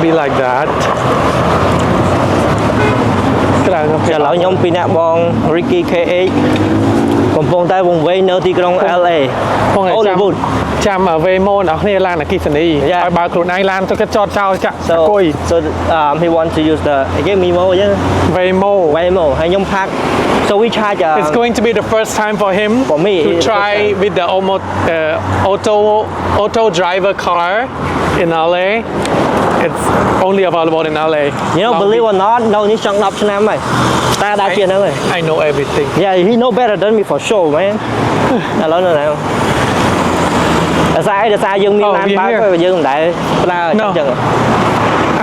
be like that จะเรายมปีนี้บอง Ricky KH កំពុងតែវង្វេងនៅទីក្រុង LA បងឯងចាំវេម៉ូនអស់គ្នាឡានអគិសនីឲ្យបើខ្លួនឯងឡានទៅគាត់ចតចោលចាក់អង្គុយ so he want to use the again Mimo ចឹង Waymo ហើយខ្ញុំផាក់ so we charge it's going to be the first time for him for me to try with the auto driver car in LA it's only available in LA you know believe or not នៅនេះចង់10ឆ្នាំហើយតែដើរជាហ្នឹងហើយ I know everything yeah he know better than me for sure man ឥឡូវនៅណាដោយសារយើងមានឡានបើកយើងមិនដែលប្រើអញ្ចឹង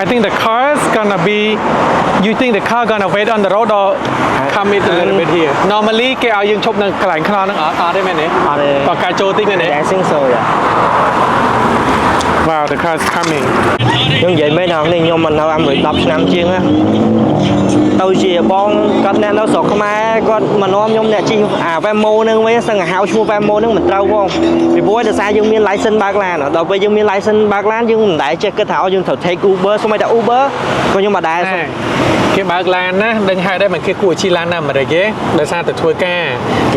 I think the car's gonna be you think the car gonna wait on the road or come in a little bit here normally គេឲ្យយើងឈប់នៅកន្លែងខ្នល់ហ្នឹងអត់ទេមែនទេអត់ទេបើការចូលតិចមែនទេ I think so yeah wow the car's coming ខ្ញុំនិយាយមែនថានេះខ្ញុំមកនៅអាមេរិក10ឆ្នាំជាងណាទៅជាបងគាត់អ្នកនៅស្រុកខ្មែរគាត់មកនាំខ្ញុំអ្នកជិះអា Waymo ហ្នឹងវិញសឹងហៅឈ្មោះ Waymo ហ្នឹងមិនត្រូវផងពីព្រោះដោយសារយើងមាន license បើកឡានដល់ពេលយើងមាន license បើកឡានយើងមិនដែលចេះគិតថាយើងត្រូវ take Uber សូម្បីតែ Uber ក៏ខ្ញុំមិនដែលគេបើកឡានណាដឹងហេតុដែរមិនគេគួរជិះឡាននៅអាមេរិកទេដោយសារតែធ្វើការ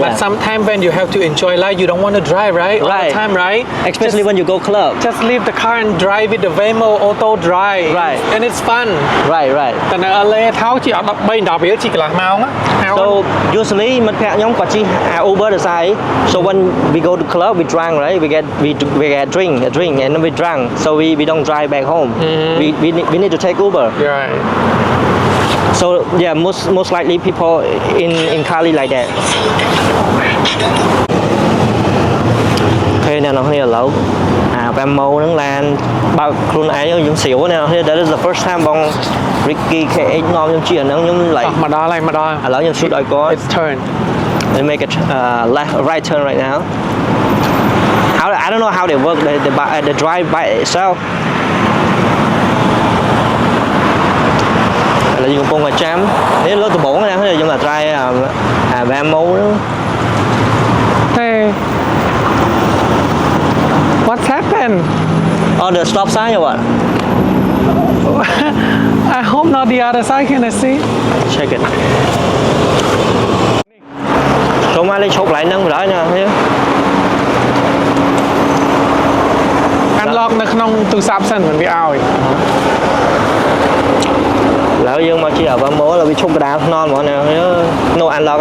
but sometimes when you have to enjoy life you don't want to drive right all the time right especially when you go club just leave the car and drive with the Waymo auto drive right and it's fun right តែនៅ LA ថោជិះអត់13 10រៀលជិះកន្លះម៉ោង so usually មិត្តភក្តិខ្ញុំគាត់ជិះ Uber ដោយសារ so when we go to club we drink right we get drink and then we drunk so we don't drive back home we need to take Uber right so yeah most likely people in Cali like that អ្នកនរគ្នាឥឡូវអា Waymo ហ្នឹងឡានបើកខ្លួនឯងយើងស្រាវអ្នកនរគ្នា that is the first time បង Ricky KH នាំខ្ញុំជិះអាហ្នឹងខ្ញុំ like មកដល់ឥឡូវខ្ញុំ shoot ឲ្យគាត់ it's turn they make a left right turn right now I don't know how they work the drive by itself ឥឡូវយើងកំពុងតែចាំនេះលើដំបងណាយើងមក try អា Waymo ហ្នឹងទេ What's happened? Oh, the stop sign or what? I hope not the other side. Can I see? Check it. Không ai lên chụp lại nâng rồi đó nha. Unlock នៅក្នុងទូរស័ព្ទសិនមិនវាឲ្យ ឡើយយើងមកជិះអា Waymo ឡើយវាឈប់កណ្ដាលថ្នល់ហ្មងណា No unlock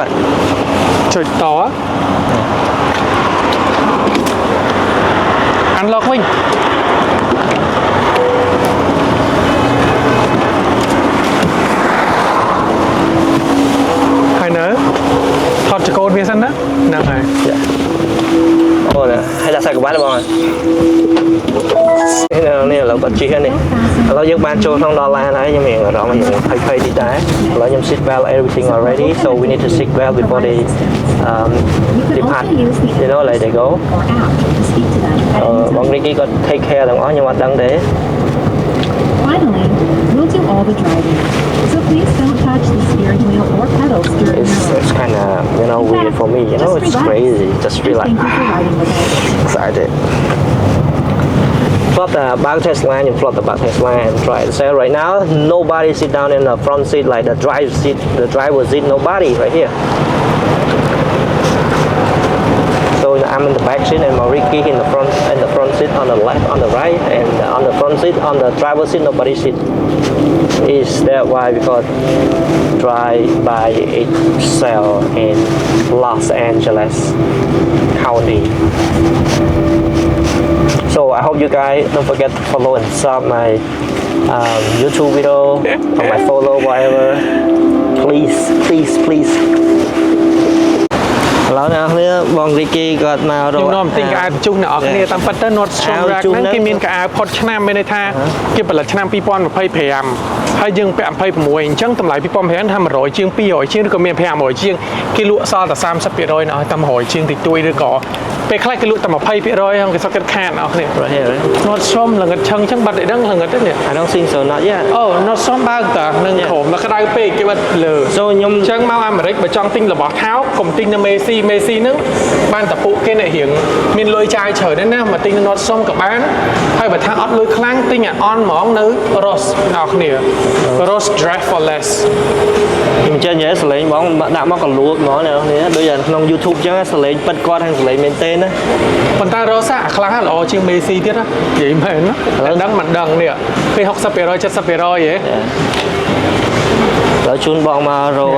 ចុចតunlock វិញហើយនៅថតចកូនវាសិនណាហ្នឹងហើយអូនហើយដាក់សាច់ក្បាត់បងនេះឥឡូវបាត់ជិះនេះឥឡូវយើងបានចូលក្នុងដល់ឡានហើយខ្ញុំមានអារម្មណ៍យើងភ័យតិចដែរឥឡូវខ្ញុំ seat belt everything already so we need to seat belt before they depart you know like they go បង Ricky គាត់ take care ទាំងអស់ខ្ញុំអត់ដឹងទេ Finally, we'll do all the driving. So please don't touch the steering wheel or pedals during it's kind of weird for me it's crazy just feel like excited flop the back test line and flop the back test line and try to say right now nobody sit down in the front seat like the driver seat nobody right here so I'm in the back seat and Ricky in the front seat on the left on the right and on the front seat on the driver seat nobody sit is that why because drive by itself in Los Angeles County so I hope you guys don't forget to follow and sub my YouTube video or my follow whatever please ឥឡូវណាគ្នាបង Ricky គាត់មករកខ្ញុំនាំទិញកៅអៅជុះអ្នកនរគ្នាតាមពិតទៅ Nordstrom Rack ហ្នឹងគេមានកៅអៅផុតឆ្នាំមានន័យថាគេផលិតឆ្នាំ2025 ហើយយើងពាក់26អញ្ចឹងតម្លៃ2005ថា100ជាង200ជាងឬក៏មាន500ជាងគេលក់សល់តែ30%នៅតែ100ជាងតិចតួចឬក៏ពេលខ្លះគេលក់តែ20%ហ្នឹងគេសុខចិត្តខាតអស់គ្នា right here right? នត់សុំល្ងិតឆឹងចឹងបាត់អីដឹងល្ងិតទេនេះ I don't think so not yet អូនត់សុំបើកតានឹងក្រោមដល់ក្តៅពេកគេបាត់លើ so ខ្ញុំ អញ្ចឹងមកអាមេរិកបើចង់ទិញរបស់ថោកកុំទិញនៅមេស៊ីហ្នឹងបានតែពួកគេអ្នករៀងមានលុយចាយច្រើនណាស់មកទិញនៅ Nord Strom ក៏បានហើយបើថាអត់លុយខ្លាំងទិញឲ្យអន់ហ្មងនៅ Ross អ្នកគ្នា Ross Drive for Less ខ្ញុំចេះនិយាយសលេងបងដាក់មកកលួកហ្មងអ្នកនរដូចក្នុង YouTube អញ្ចឹងសលេងពិតគាត់ហើយសលេងមែនទេណា ប៉ុន្តែ Ross អាខ្លះល្អជាងមេស៊ីទៀតណានិយាយមែនណាដឹងមិនដឹងនេះពេល60% 70%ហ៎ ដល់ជូនបងមករក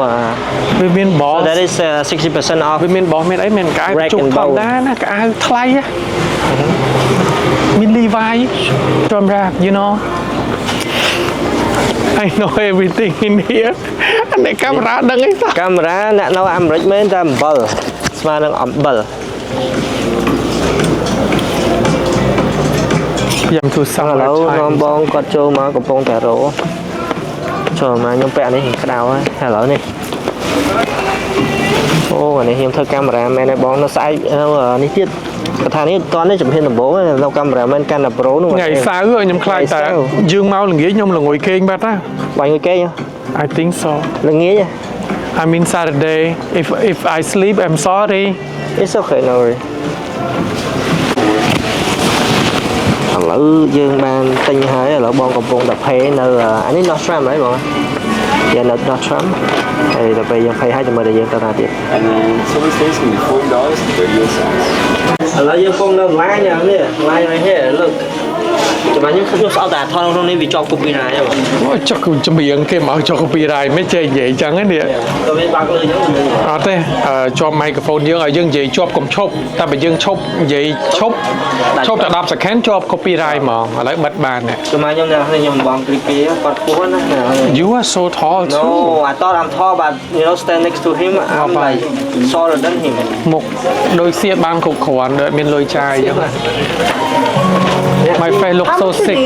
វាមានបល that is 60% off វាមានបលមានអីមានកៅអៅជុកធម្មតាណាកៅអៅថ្លៃណាមាន Levi ត្រឹមរ៉ា you know I know everything in here អ្នកកាមេរ៉ាដឹងអីសោះ កាមេរ៉ាអ្នកនៅអាមេរិកមែនតែអំបិលស្មើនឹងអំបិល យ៉ាំទូសាំ ឥឡូវនាំបងគាត់ចូលមកកំពុងតែរោចូលមកខ្ញុំពាក់នេះក្តៅហើយឥឡូវនេះអូអានេះខ្ញុំធ្វើកាមេរ៉ាមែនហើយបងនៅស្អែកនេះទៀតគាត់ថានេះតនេះជំហានដំបូងនៅកាមេរ៉ាមែនកាន់តែប្រូនោះ ថ្ងៃសៅរ៍ខ្ញុំខ្លាចតែយើងមកល្ងាចខ្ញុំល្ងុយគេងបាត់ណា បាញ់មួយគេ I think so ល្ងាច I mean Saturday if I sleep I'm sorry It's okay no worry ឥឡូវយើងបានទិញហើយឥឡូវបងកំពុងតែ pay នៅអានេះ Nord Strom ហើយបងយ៉ានៅ Nord Strom ហើយដល់ពេលយើង pay ហើយទៅមើលតែយើងទៅណាទៀត And then some of the stays can be $40 and 30 cents. ឥឡូវយើងកំពុងនៅ line នេះ line right here look ចាំខ្ញុំស្អប់តែថតក្នុងនេះវាជាប់ copyright ហ៎បង អូចុកចម្រៀងគេមកចុក copyright មិនចេះនិយាយអញ្ចឹងនេះ ទៅវាបាក់លើអញ្ចឹង អត់ទេជាប់ microphone យើងឲ្យយើងនិយាយជាប់កុំឈប់តែបើយើងឈប់និយាយឈប់តែ10 second ជាប់ copyright ហ្មងឥឡូវបិទបាន ចាំខ្ញុំខ្ញុំបងគ្លីពីគាត់ខ្ពស់ណាស់ You are so tall too No I thought I'm tall but you know stand next to him I'm like taller than him មុខដូចសៀតបានគ្រប់គ្រាន់ដូចមានលុយចាយអញ្ចឹង My face looks so sick